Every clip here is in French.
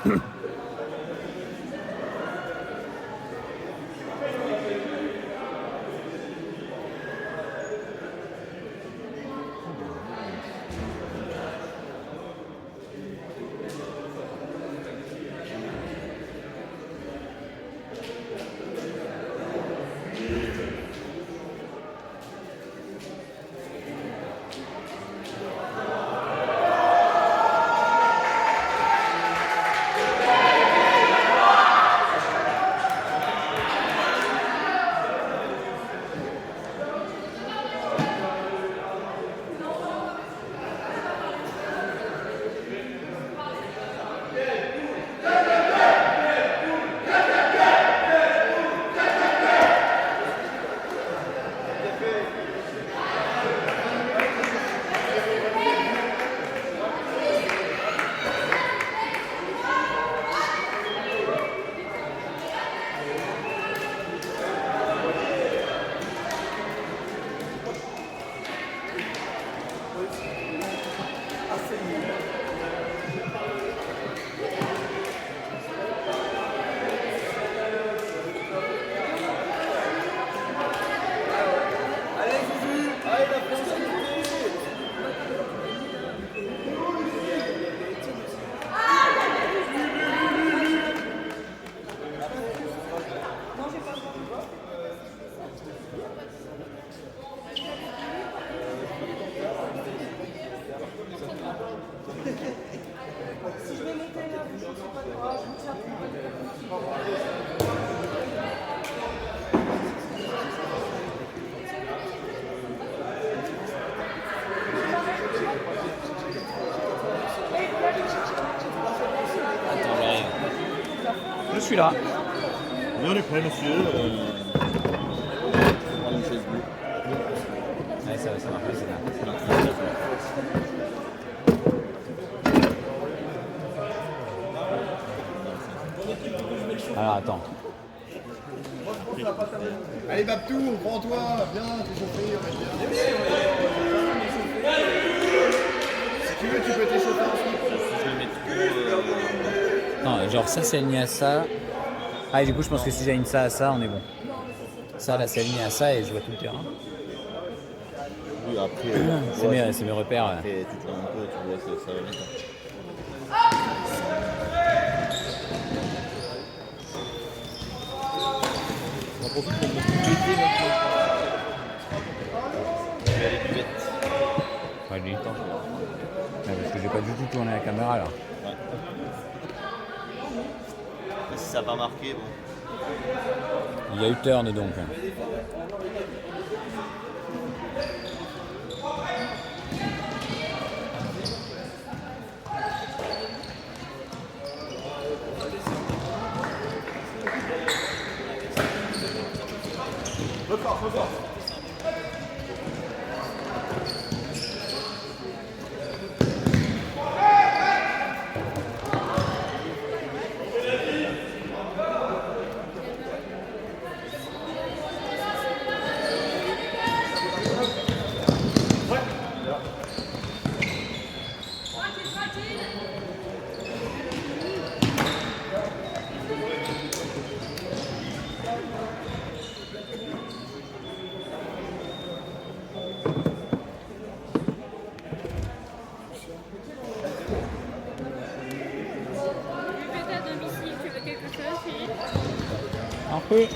Je suis là. On est prêt, monsieur. Ouais, ça marche, c'est là. Alors attends. Allez Babtou, prends-toi, viens, t'échauffer, on va dire. Si tu veux, tu peux t'échauffer ensuite. Non, genre ça c'est aligné à ça. Ah et du coup je pense que si j'aligne ça à ça, on est bon. Ça là c'est aligné à ça et je vois tout le terrain. Oui, après, C'est mes repères. après, tu tournes un peu, tu vois, ça va vite. On en profite pour me compléter notre. Je vais aller plus vite. Ouais, du temps. Parce que j'ai pas du tout tourné la caméra là. Ouais. Mais si ça n'a pas marqué, bon. Il y a eu turn donc. Un peu.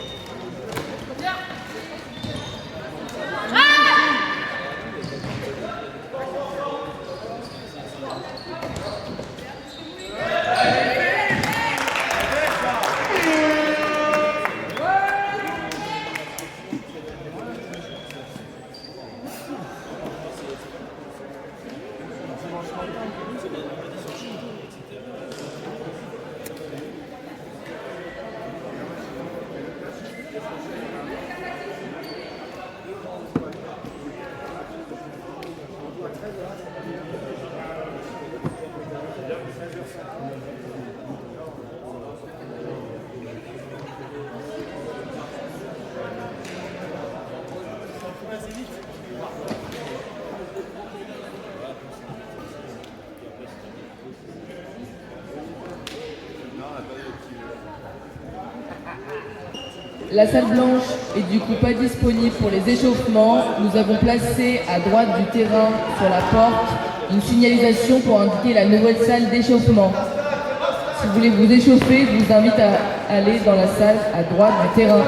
La salle blanche est du coup pas disponible pour les échauffements. Nous avons placé à droite du terrain, sur la porte, une signalisation pour indiquer la nouvelle salle d'échauffement. Si vous voulez vous échauffer, je vous invite à aller dans la salle à droite du terrain.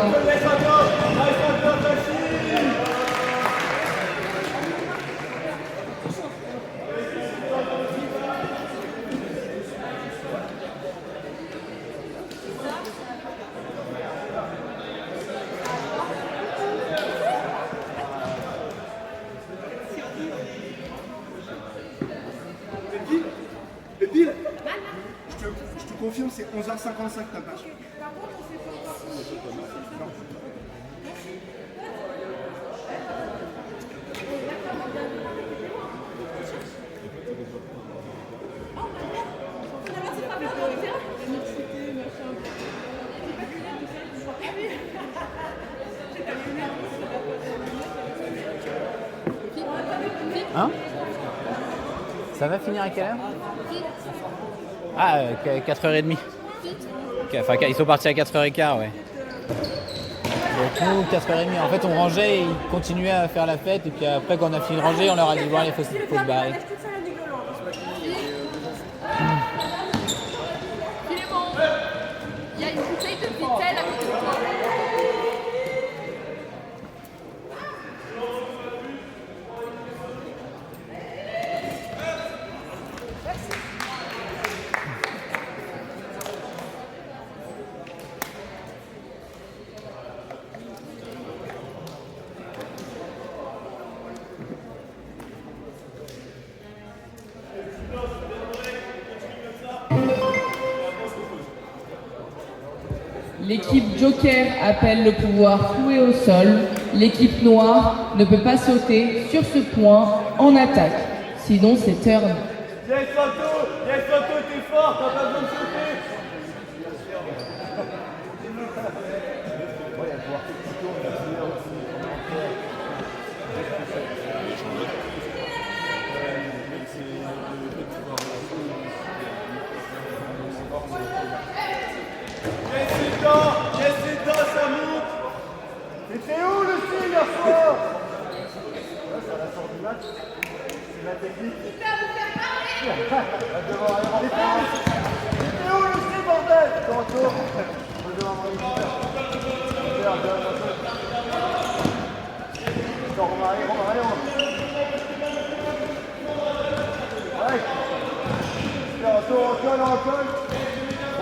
Le pile je te confirme, c'est 11h55 ta page. Hein? Ça va finir à quelle heure? Ah, 4h30. Enfin, ils sont partis à 4h15, ouais. Donc nous, 4h30, en fait, on rangeait et ils continuaient à faire la fête. Et puis après, quand on a fini de ranger, on leur a dit, bon, allez, faut se barrer. Il y a une bouteille de Vittel à côté de toi. L'équipe Joker appelle le pouvoir cloué au sol. L'équipe noire ne peut pas sauter sur ce point en attaque. Sinon, c'est turn. Yes Soto, t'es fort, t'as pas besoin de sauter. Yes, c'est dedans, ça monte. C'était où le signe hier soir? C'est à la sortie du match. C'est la technique. C'était où le signe, bordel? Tantôt. On va devoir avoir une guitare. Attends, on va aller, Ouais. On colle.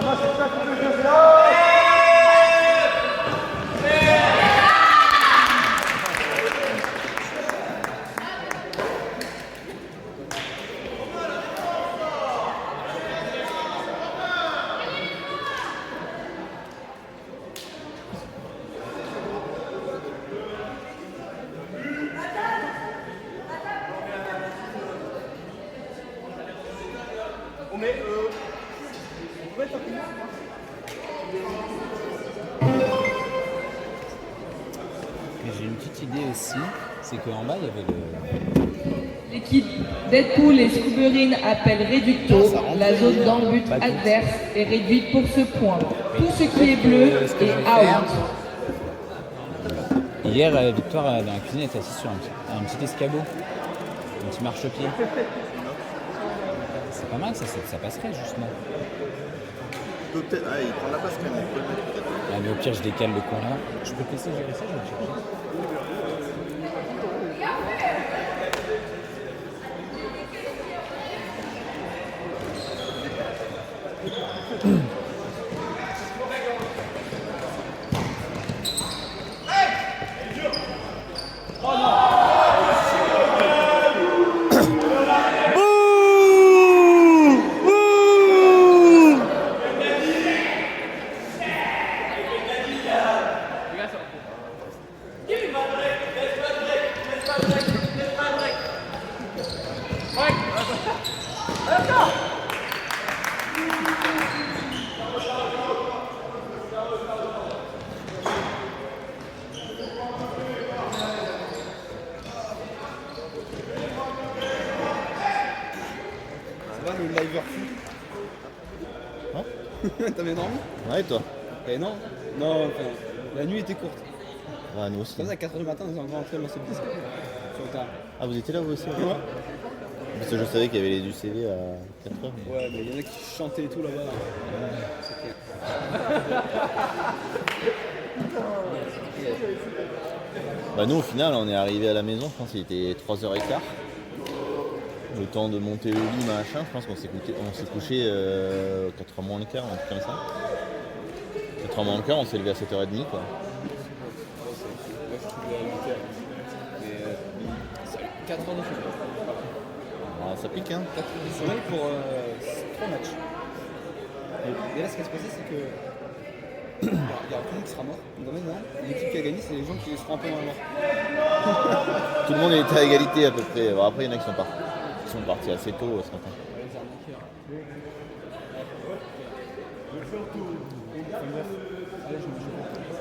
On va c'est ça qu'on veut dire là. Mais on peut être un peu moins. J'ai une petite idée aussi, c'est qu'en bas, il y avait le... L'équipe Deadpool et Scooberine appellent Réducto. La zone dans le but adverse est réduite pour ce point. Tout ce qui est bleu est out. Hier, Victoire, dans la cuisine, était assise sur un petit escabeau, un petit marchepied. C'est pas mal, ça passerait justement. Peut-être, ah, il prend la place quand même, on peut le mettre peut-être. Ah, mais au pire, je décale le coin là. Je peux te laisser gérer ça, je vais le chercher. Ça va le liver foot? Hein? T'as bien dormi? Ouais, toi. Eh non? Non, enfin, La nuit était courte. Ouais, nous aussi. C'est comme ça, à 4h du matin, on est encore rentré dans ce disque. Sur le tard. Ah, vous étiez là vous aussi? Ouais. Parce que je savais qu'il y avait les UCV à 4h. Ouais, mais il y en a qui chantaient et tout là-bas. C'est clair. Bah nous au final on est arrivé à la maison, je pense qu'il était 3h15. Le temps de monter le lit, machin, je pense qu'on s'est couché 4h moins le quart, un truc comme ça. 4h moins le quart, on s'est levé à 7h30 quoi. C'est 4 heures de football. Ah, ça pique hein. 4 heures de sommeil pour 3 matchs. Et là, ce qui va se passer, c'est que il y a un premier qui sera mort. Donc maintenant, l'équipe qui a gagné, c'est les gens qui seront un peu moins morts. Tout le monde était à égalité à peu près. Bon, après il y en a qui sont partis assez tôt ce matin.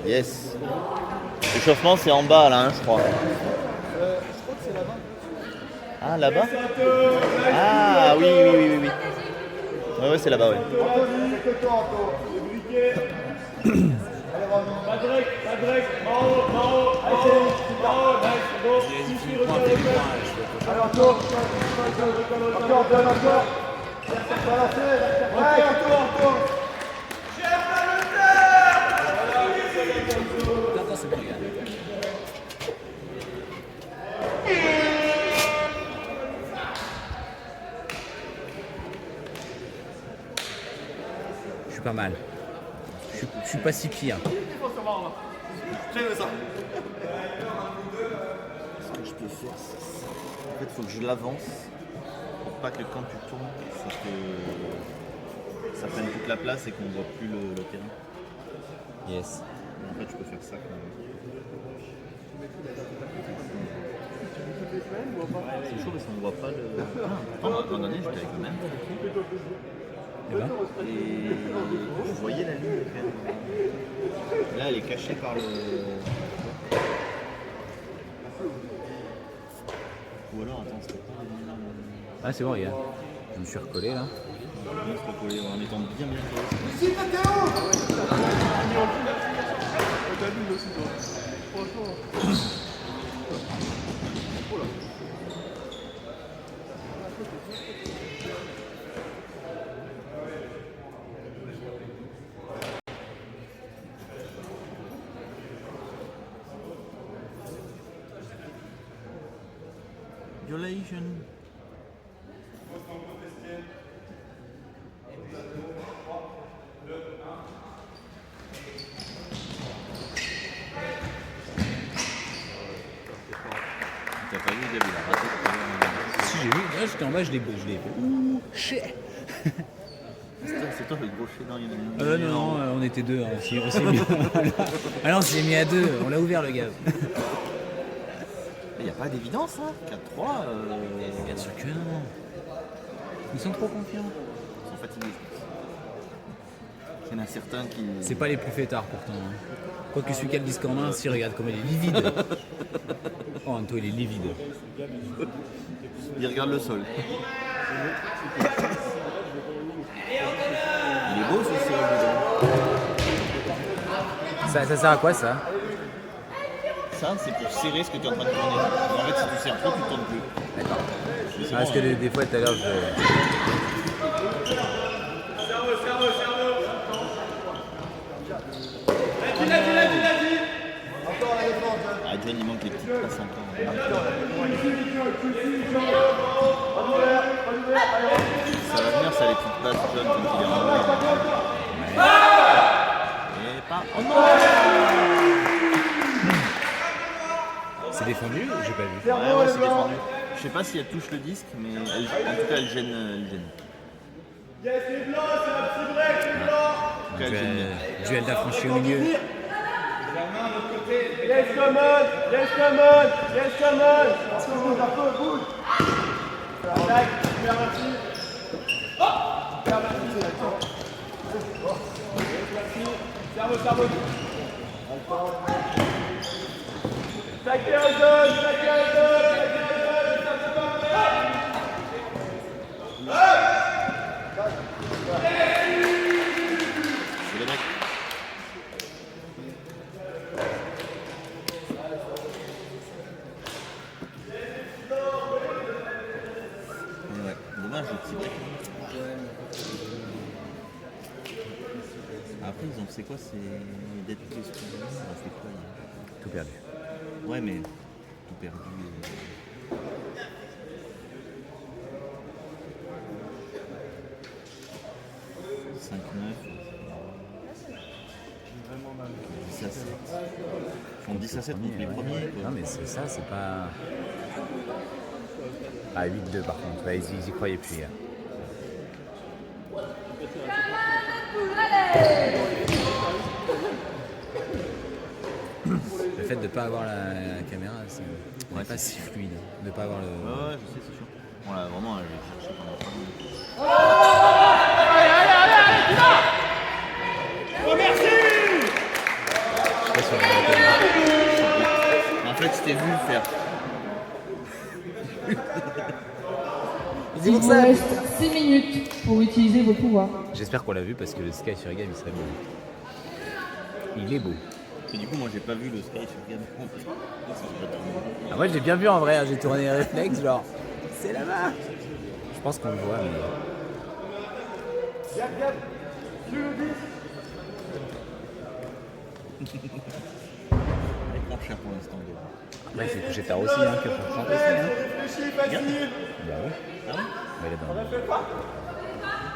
Yes. L'échauffement c'est en bas là, hein, je crois. Je crois que c'est là-bas. Ah là-bas. Ah oui, oui, oui, oui, oui. Ouais, ouais, c'est là-bas, ouais. C'est bon, les gars. Je suis pas mal. Je suis pas si pire. Ce que je peux faire, en fait, il faut que je l'avance pour pas que quand tu tombes, c'est que ça prenne toute la place et qu'on ne voit plus le terrain. Yes. En fait, je peux faire ça quand même. C'est chaud parce qu'on ne voit pas le. Pourtant, à un moment donné, j'étais avec le même. Et ben, Et je voyais la ligne quand même. Là, elle est cachée par le. Ou alors, attends, c'était pas les. ah c'est bon, les gars. Je me suis recollé là. On se recoller en étant bien collé. Violation. T'as pas vu, Gabi, il a raté tout à l'heure. Si j'ai vu, là j'étais en bas, je l'ai fait. Ouh, shit. C'est toi le gros chien, non, il y en a Non, on était deux. Hein. On s'est mis... ah non, on s'est mis à deux. On l'a ouvert le gaz. Il n'y a pas d'évidence, hein. 4-3. Bien sûr que non. Ils sont trop confiants. Ils sont fatigués. Il y en a certains qui. C'est pas les plus fêtards pourtant. Hein. Quoique celui qui a le disque en main, si regarde comme il est livide. Oh Anto, il est livide. Il regarde le sol. Il est beau ce sol. Ça sert à quoi ça? Ça, c'est pour serrer ce que tu es en train de tourner. En fait, si tu serres trop, tu ne tournes plus. D'accord. C'est Parce bon, que hein. des fois tout à l'heure je... Ah, John, il manque les petites passes encore. Ça va venir, ça, les petites passes, John, quand il est rentré. Et pas. Oh non! C'est défendu? J'ai pas vu. Ouais, c'est défendu. Je sais pas si elle touche le disque, mais en tout cas, elle gêne. Elle gêne. En tout cas, elle gêne bien. Duel d'affranchi au milieu. Yes, come on! Yes, come on! Yes, come on! Un peu, bouge! Attaque, super merci. Super merci, d'accord. Cerveau. Sacré zone, C'est le mec. dommage le petit break. Après, ils ont fait quoi? C'est Dead Plus. Ils ont fait quoi hier? Tout perdu. Ouais, mais tout perdu. 5-9. 10 à 7. Ils font 10 à 7 contre les premiers. Quoi. Non mais c'est ça, c'est pas... Ah 8-2 par contre, ouais, ils y croyaient plus. Hein. Le fait de ne pas avoir la caméra, c'est pas si fluide. De ne pas avoir le... Ouais, je sais, c'est sûr. Voilà, vraiment, je vais chercher pendant 3 minutes. En fait, je t'ai vu le faire. Il vous reste 6 minutes pour utiliser vos pouvoirs. J'espère qu'on l'a vu parce que le Sky sur Game il serait beau. Il est beau. Et du coup, moi j'ai pas vu le Sky sur Game. Ah, moi j'ai bien vu en vrai, hein, j'ai tourné les réflexes, genre c'est là-bas. Je pense qu'on le voit. Mais... Il prend cher pour l'instant. Là il s'est couché tard aussi, hein, que pour prendre aussi. Hein. Regarde. Bah oui. Ah ouais? Bah, il est dans le...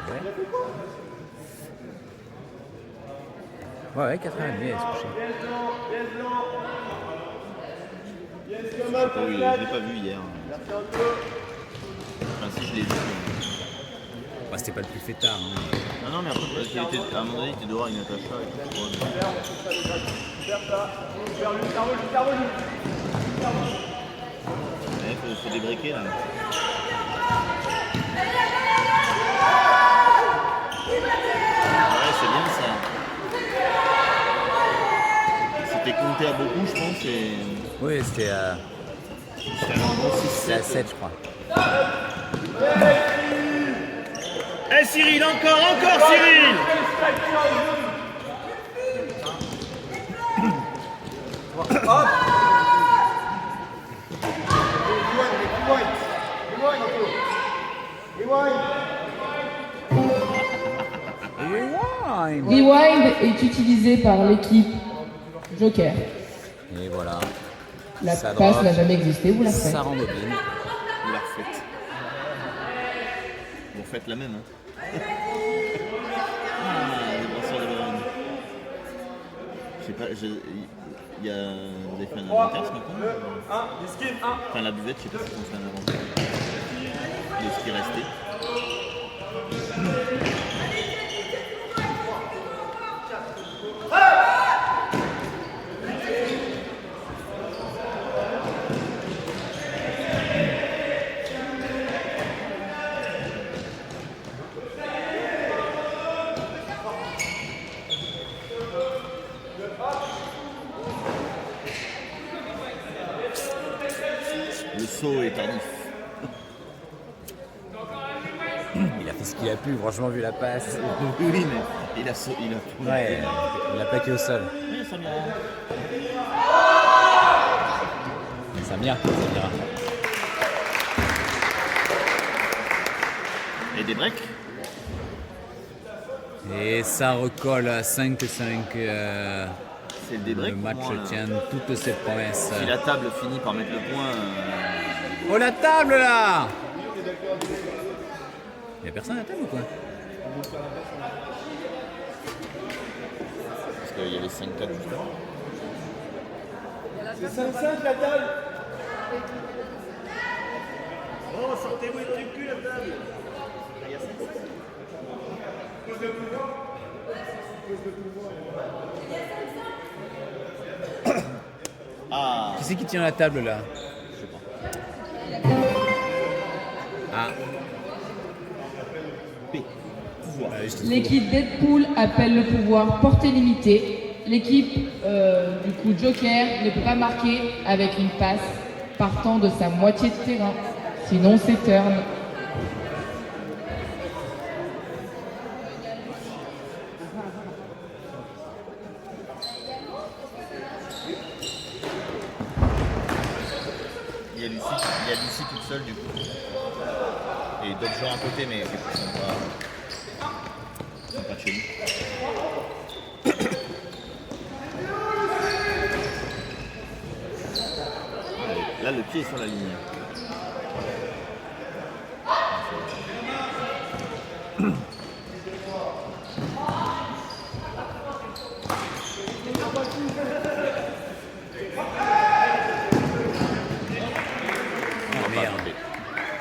Ouais. Ouais, 4h30, elle se coucher. Oui, je l'ai pas vu hier. Enfin, si je l'ai vu. Bah, c'était pas le plus fêtard. Hein. Non, mais après, parce qu'il était, à un moment donné, il était dehors avec Natacha. Il faut débriquer là. Ouais, c'est bien ça. C'était compté à beaucoup, je pense. Et... Oui, c'était à... C'était un bon 6-7. à 7, je crois. Eh Cyril, encore Cyril. Rewind est utilisé par l'équipe Joker. Et voilà. La Ça passe drop. n'a jamais existé, vous la faites. Ça rembobine. Vous la refaites. Vous refaites la même, hein. Les brasseurs de Lorraine. Je sais pas, il y a... Vous avez fait un inventaire ce matin? Enfin, la buvette, je sais pas si on fait un inventaire. De ce qui est resté. Le saut est tardif. Il a fait ce qu'il a pu, franchement, vu la passe. Oui, mais il a tout. Ouais, il a plaqué au sol. Oui, ça m'ira. Samir. Et des breaks? Et ça recolle à 5-5. C'est le débreak. Le match tient toutes ses promesses. Si la table finit par mettre le point. Oh la table là! Y'a personne à la table ou quoi? Parce qu'il y avait 5-4 juste avant. C'est 5-5 la table. Oh, sortez-vous le truc cul la table. Ah, Qui c'est qui tient la table là? je sais pas. Ah, P. Pouvoir. L'équipe Deadpool appelle le pouvoir portée limitée. L'équipe du coup Joker ne peut pas marquer avec une passe partant de sa moitié de terrain. Sinon c'est turn. Il y a Lucie toute seule du coup. Et d'autres joueurs à côté, mais qui sont pas de chez nous. Là, le pied est sur la ligne.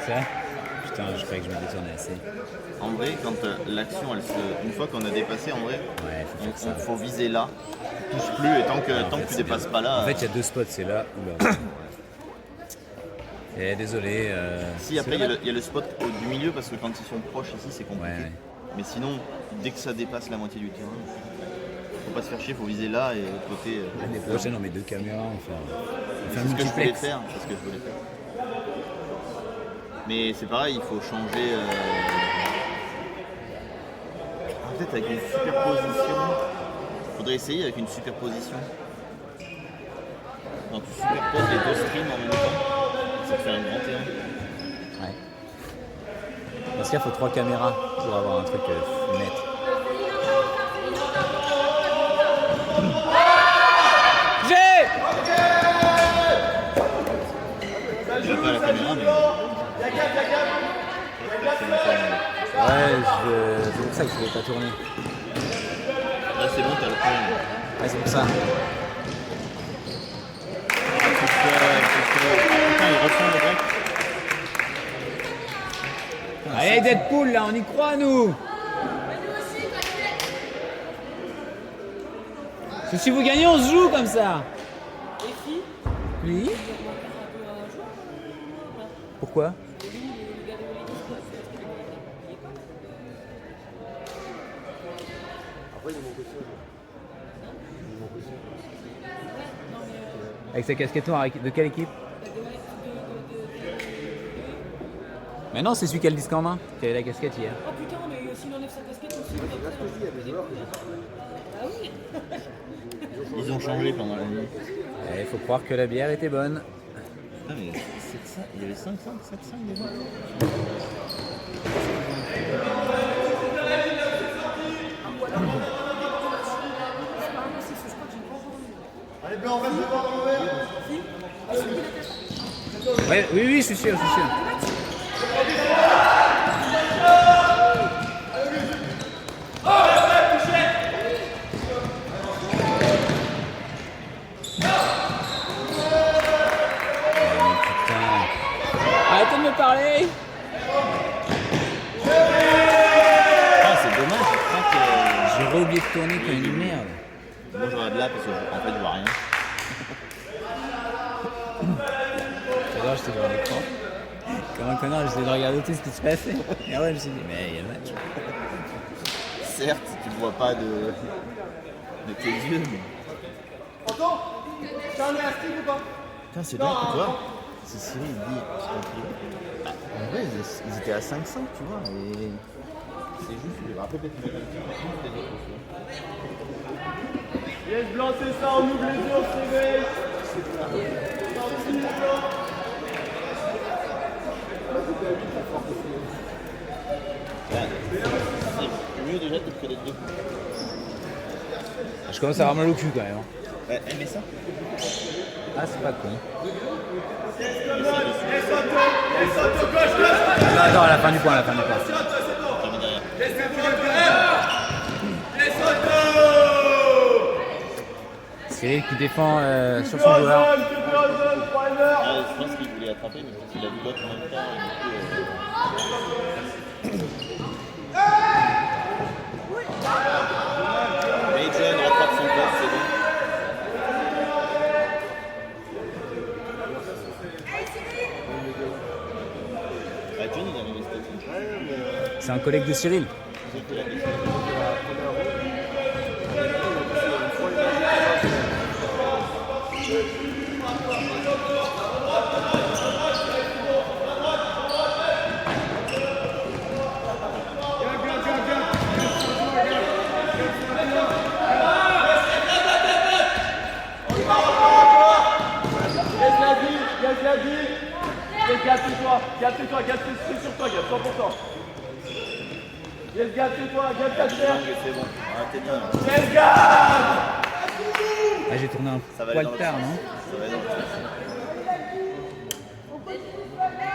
C'est vrai? Putain, je croyais que je me détournais assez. En vrai, quand l'action, une fois qu'on a dépassé, en vrai, Ouais, faut viser là. Tu touches plus et tant que tu dépasses pas là. En fait, il y a deux spots, c'est là ou là. Et désolé. Si, après, il y a le spot du milieu parce que quand ils sont proches ici, c'est compliqué. Ouais. Mais sinon, dès que ça dépasse la moitié du terrain, faut pas se faire chier, faut viser là et l'autre côté. L'année prochaine, on met 2 caméras, on fait un C'est ce que je voulais multiplex. faire. Mais c'est pareil, il faut changer. Peut-être avec une superposition. Faudrait essayer avec une superposition. Quand tu superposes les deux streams en même temps, ça te fait un grand terrain. Ouais. Parce qu'il faut 3 caméras pour avoir un truc net. Je vois pas la caméra, mais. Ouais, c'est pour ça que je voulais pas tourner. Là, c'est bon, t'as le point. Ouais, c'est pour ça. Putain, il refait le break. Allez, Deadpool, là, on y croit, nous. Parce que si vous gagnez, on se joue comme ça. Oui. Pourquoi? Avec sa casquette noire, de quelle équipe? Mais non, c'est celui qui a le disque en main, qui avait la casquette hier. Oh putain, mais s'il enlève sa casquette aussi. Ah oui. Ils ont changé pendant la nuit. Il faut croire que la bière était bonne. Putain, mais 7-5, il y avait 5-5, 7-5 déjà. Allez, blanc, reste devant dans le verre. Ouais, oui, je suis sûr, Arrêtez de me parler! Ah, c'est dommage, je crois que. J'ai oublié de tourner comme une merde. Moi, je regarde là parce que en fait, je vois rien. Tout à l'heure, j'étais devant l'écran. Comme un connard, j'essayais de regarder tout ce qui se passait. Et ouais, je me suis dit, mais il y a le match. Certes, tu ne vois pas de tes yeux, mais. Anton, t'as un élastique ou pas? Putain, c'est dingue, tu vois. C'est Cyril, il dit. En vrai, ils étaient à 5-5, tu vois. Et. C'est juste, il va rappeler peut-être une Yes, blanc, c'est ça, on ouvre les yeux, on se réveille. C'est mieux déjà que de connaître deux. Je commence à avoir mal au cul quand même. Ouais, mais ça. Ah, c'est pas con. Gauche, gauche. Attends, à la fin du point, Cyril qui défend sur son joueur. Je pense qu'il voulait attraper, mais parce qu'il a vu l'autre en même temps. Mais John rattrape son poste, c'est bon. Ah, John, il est arrivé cette fois. C'est un collègue de Cyril. Gad, c'est toi, Gad, c'est sur toi, Gad, 100%. Yes, Gad, c'est toi, Gad, Gad, C'est bon, ah, t'es bien. Yes, Gad. Ah, j'ai tourné un Ça va aller poil dans le tard, sens. non? Ça va aller dans le sens.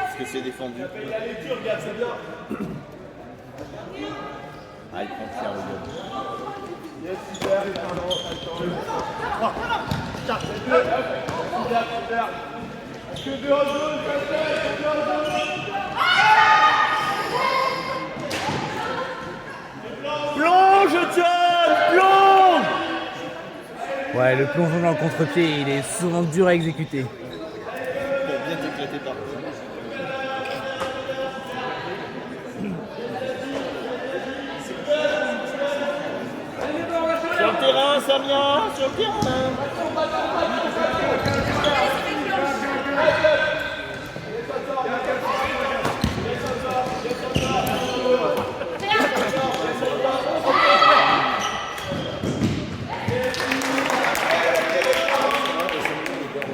Est-ce que c'est défendu? La lecture, Gad, c'est bien. Ah, il prend Pierre le gars. Yes, super, super. Que deux en jaune, plonge, John, plonge. Ouais, le plongeon dans le contre-pied, il est souvent dur à exécuter. Pour bien t'éclater par terre. Sur le terrain, Samia, sur le terrain.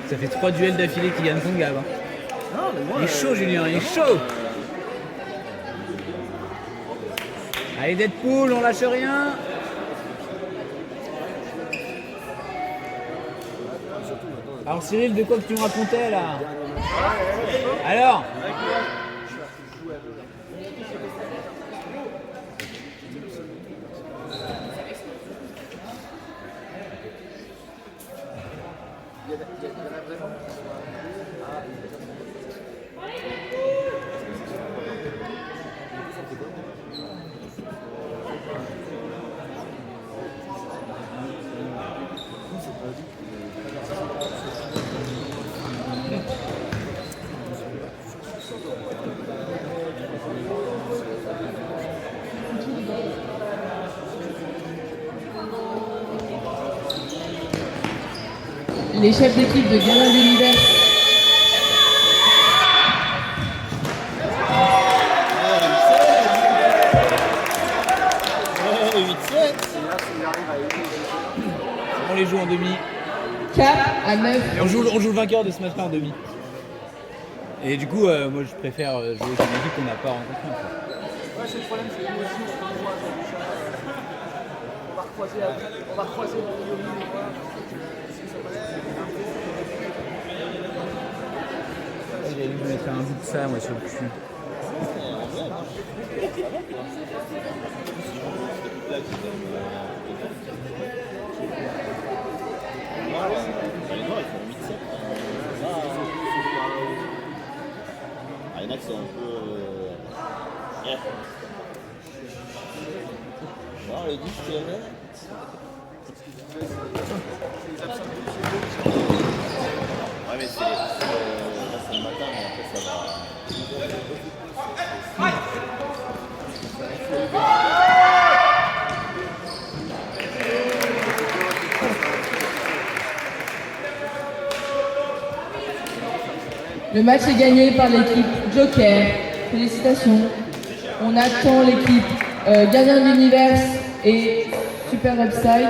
Ça fait 3 duels d'affilée qui gagne son gab. Il est chaud, Julien, il est chaud. Allez, Deadpool, on lâche rien. Alors Cyril, de quoi que tu me racontais là? Alors? Les chefs d'équipe de Gardien de l'Univers. On les joue en demi. Cap à 9. Et on joue le vainqueur de ce match-là en demi. Et du coup, moi je préfère jouer avec une équipe qu'on n'a pas rencontrée encore. Ouais, c'est le problème, c'est que nous aussi, on se revoit. On va recroiser le Yomi, voilà. J'ai envie de mettre un bout de ça, moi, sur le cul. Les Noirs, ils font 8-7. Ah, il y en a qui sont un peu... Bon, les 10, tu avais. Ouais, mais c'est le matin, mais après ça va. Le match est gagné par l'équipe Joker. Félicitations. On attend l'équipe Gardien de l'Univers et Super Upside.